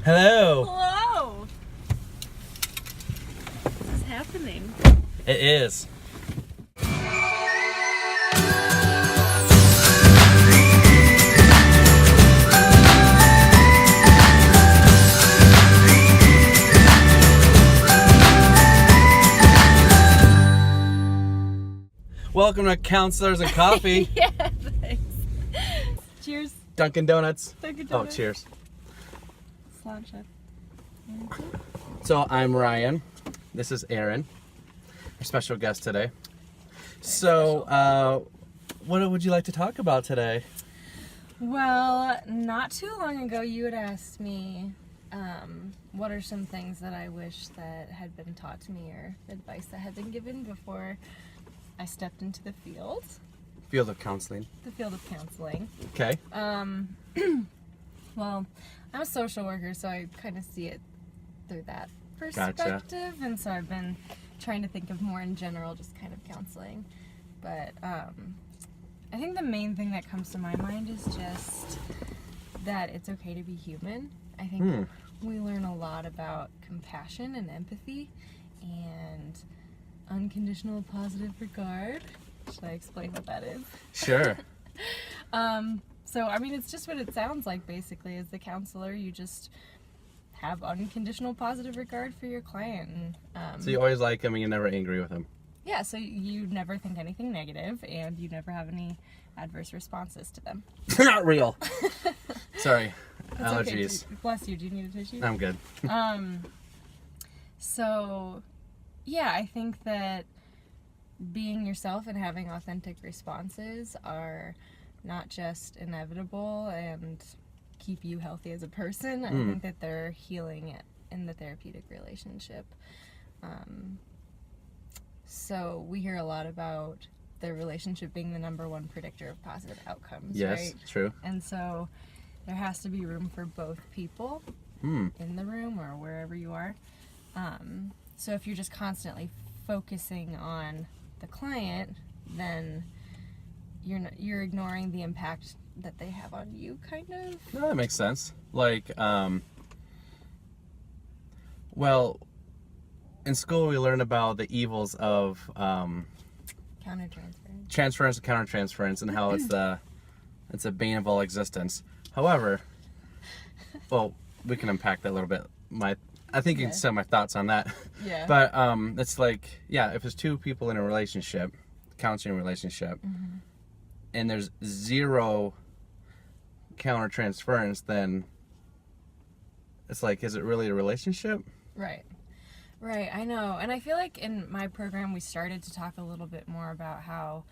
Hello. Hello. This is happening. It is. Welcome to Counselors and Coffee. Yeah, thanks. Cheers. Dunkin' Donuts. Dunkin' Oh, Donuts. cheers. Salad chef. So I'm Ryan. This is Erin, our special guest today. So, what would you like to talk about today? Well, not too long ago, you had asked me, what are some things that I wish that had been taught to me or advice that had been given before I stepped into the field. Field of counseling. The field of counseling. Okay. Well, I'm a social worker, so I kind of see it through that perspective. Gotcha. And so I've been trying to think of more in general, just kind of counseling. But I think the main thing that comes to my mind is just that it's okay to be human. I think we learn a lot about compassion and empathy and unconditional positive regard. Should I explain what that is? Sure. So, I mean, it's just what it sounds like, basically. As the counselor, you just have unconditional positive regard for your client. And, So you always like him and you're never angry with him? yeah, so you never think anything negative, and you never have any adverse responses to them. Not real. Sorry. It's Allergies. okay. Bless you. Do you need a tissue? I'm good. So, yeah, I think that being yourself and having authentic responses are not just inevitable and keep you healthy as a person. I think that they're healing in the therapeutic relationship. So we hear a lot about the relationship being the number one predictor of positive outcomes, Yes, right? true. And so there has to be room for both people in the room or wherever you are. So if you're just constantly focusing on the client, then you're ignoring the impact that they have on you, kind of. No, that makes sense. Like, well, in school we learn about the evils of Countertransference. transference and countertransference and how it's a bane of all existence. However, well, we can unpack that a little bit. I think you can set my thoughts on that. Yeah. But it's like, yeah, if there's two people in a relationship, counseling relationship, and there's zero countertransference, then it's like, is it really a relationship? Right, I know. And I feel like in my program we started to talk a little bit more about how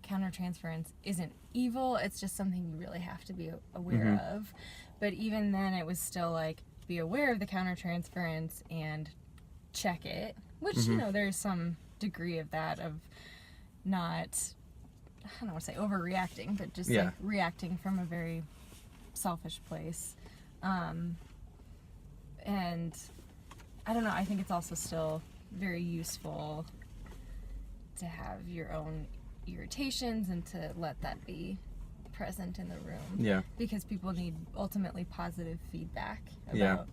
countertransference isn't evil, it's just something you really have to be aware of. But even then it was still like, be aware of the countertransference and check it, which, you know, there's some degree of that, of not, I don't want to say overreacting, but just like reacting from a very selfish place. And I don't know, I think it's also still very useful to have your own irritations and to let that be present in the room. Yeah. Because people need ultimately positive feedback about,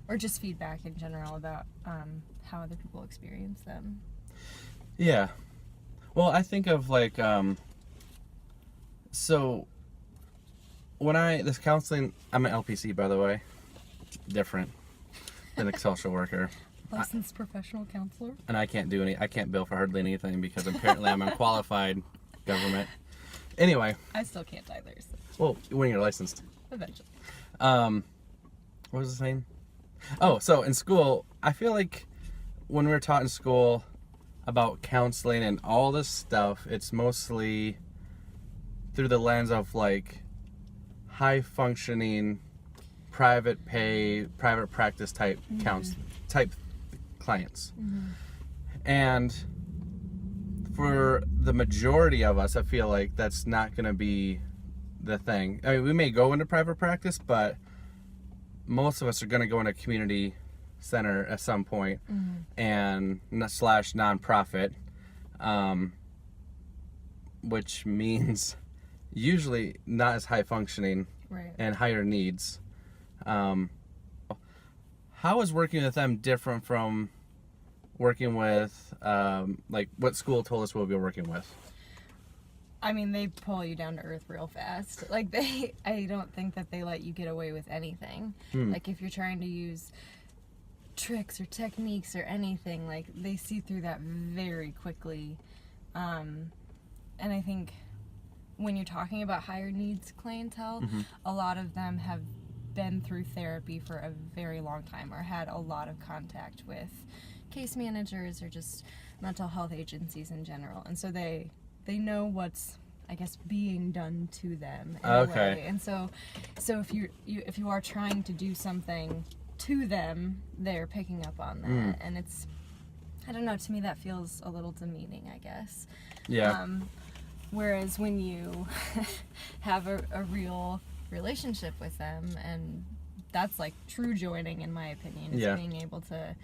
or just feedback in general about how other people experience them. Yeah. Well, I think of like, so when this counseling, I'm an LPC, by the way, different than a social worker. Licensed professional counselor. And I can't bill for hardly anything because apparently I'm unqualified government. Anyway. I still can't either. So. Well, when you're licensed. Eventually. What was I saying? Oh, so in school, I feel like when we were taught in school about counseling and all this stuff, it's mostly through the lens of like high functioning, private pay, private practice type type clients. And for the majority of us, I feel like that's not going to be the thing. I mean, we may go into private practice, but most of us are going to go into a community center at some point, and slash nonprofit, which means usually not as high functioning Right. and higher needs. how is working with them different from working with, like what school told us we'll be working with? I mean, they pull you down to earth real fast. Like, I don't think that they let you get away with anything. Like, if you're trying to use tricks or techniques or anything, like, they see through that very quickly. And I think when you're talking about higher needs clientele, a lot of them have been through therapy for a very long time or had a lot of contact with case managers or just mental health agencies in general. And so they know what's, I guess, being done to them in a way. And so if you are trying to do something to them, they're picking up on that. And it's, I don't know, to me that feels a little demeaning, I guess. Yeah. Whereas when you have a real relationship with them, and that's like true joining, in my opinion, is being able to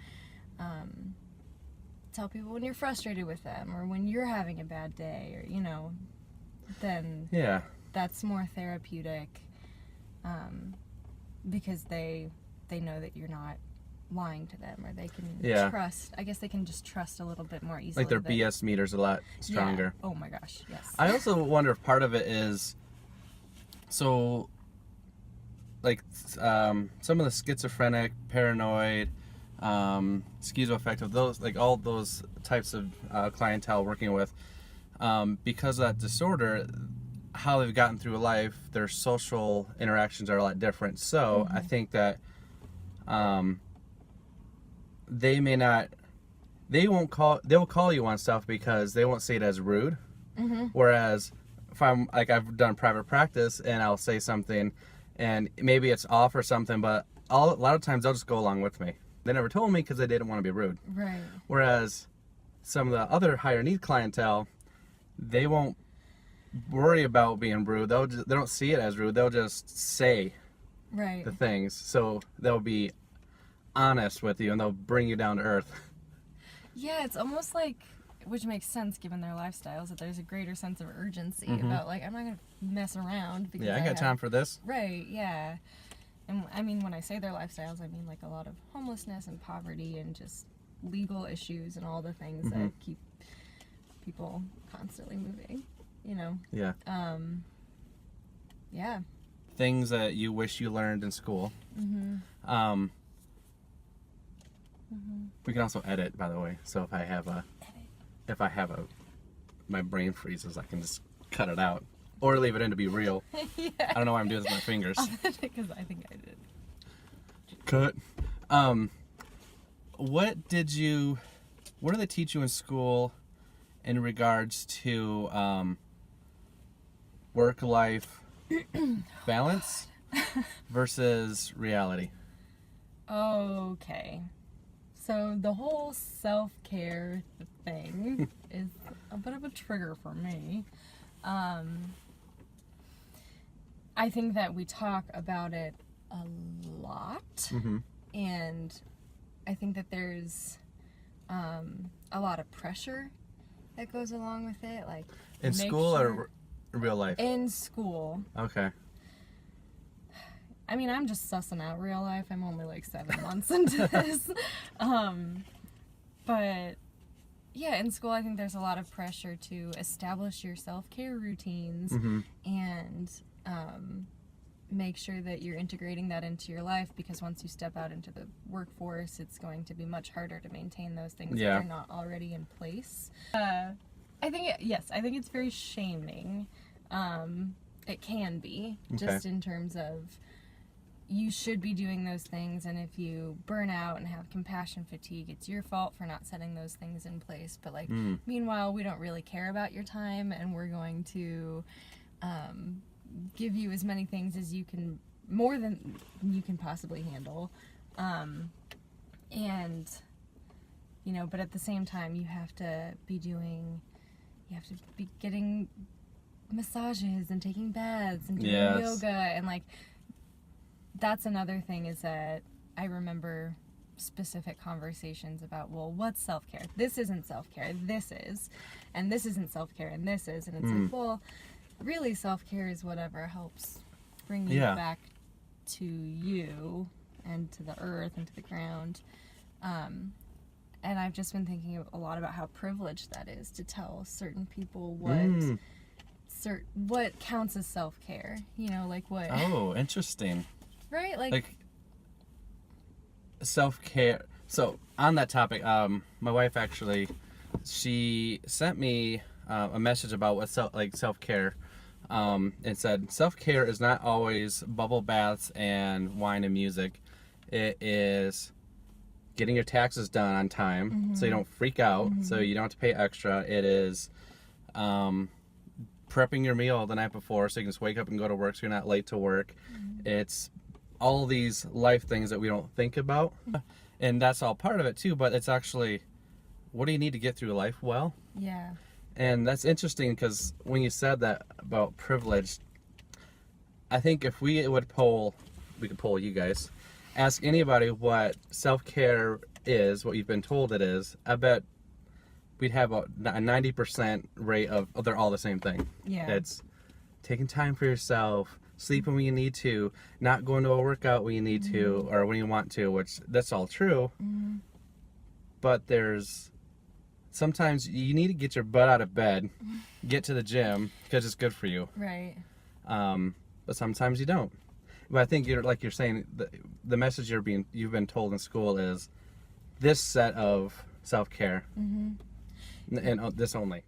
tell people when you're frustrated with them or when you're having a bad day, or, you know, then that's more therapeutic, because they know that you're not lying to them, or they can trust. I guess they can just trust a little bit more easily. Like their BS meter's a lot stronger. Oh my gosh, yes. I also wonder if part of it is, so, like, some of the schizophrenic, paranoid, schizoaffective, those, like, all those types of clientele working with, because of that disorder, how they've gotten through life, their social interactions are a lot different. So I think that they'll call you on stuff because they won't see it as rude. Whereas if I'm, like, I've done private practice and I'll say something and maybe it's off or something, but a lot of times they'll just go along with me. They never told me because they didn't want to be rude. Right. Whereas some of the other higher need clientele, they won't worry about being rude. They don't see it as rude. They'll just say the things. So they'll be honest with you and they'll bring you down to earth. Yeah, it's almost like, which makes sense given their lifestyles, that there's a greater sense of urgency about, like, I'm not going to mess around. Because I got time for this. Right, yeah. And I mean, when I say their lifestyles, I mean, like, a lot of homelessness and poverty and just legal issues and all the things that keep people constantly moving, you know? Yeah. Yeah. Things that you wish you learned in school. We can also edit, by the way. So if I have my brain freezes, I can just cut it out or leave it in to be real. I don't know why I'm doing this with my fingers. Because I think I did. Cut. What did they teach you in school in regards to work-life balance versus reality? Okay. So the whole self-care thing is a bit of a trigger for me. I think that we talk about it a lot, and I think that there's a lot of pressure that goes along with it. Like, in school or real life? In school. Okay. I mean, I'm just sussing out real life. I'm only like 7 months into this. But yeah, in school, I think there's a lot of pressure to establish your self-care routines and make sure that you're integrating that into your life, because once you step out into the workforce, it's going to be much harder to maintain those things if they're not already in place. I think it's very shaming. It can be, just in terms of, you should be doing those things, and if you burn out and have compassion fatigue, it's your fault for not setting those things in place. But, like, meanwhile, we don't really care about your time, and we're going to give you as many things as you can, more than you can possibly handle. And, you know, but at the same time, you have to be getting massages and taking baths and doing yoga, and, like, that's another thing, is that I remember specific conversations about, well, what's self-care? This isn't self-care, this is. And this isn't self-care, and this is. And it's like, well, really self-care is whatever helps bring you back to you, and to the earth and to the ground. And I've just been thinking a lot about how privileged that is to tell certain people what counts as self-care. You know, like what. Oh, interesting. Right? Like self-care. So on that topic, my wife actually, she sent me a message about what self-care, and said self-care is not always bubble baths and wine and music. It is getting your taxes done on time, so you don't freak out, so you don't have to pay extra. It is prepping your meal the night before so you can just wake up and go to work so you're not late to work. It's all these life things that we don't think about, and that's all part of it too, but it's actually, what do you need to get through life well? Yeah. And that's interesting because when you said that about privilege, I think if we could poll you guys, ask anybody what self-care is, what you've been told it is, I bet we'd have a 90% rate of they're all the same thing. Yeah. It's taking time for yourself, sleeping when you need to, not going to a workout when you need to or when you want to, which that's all true. But there's sometimes you need to get your butt out of bed, get to the gym because it's good for you. Right. But sometimes you don't. But I think you're saying the message you've been told in school is this set of self-care and this only.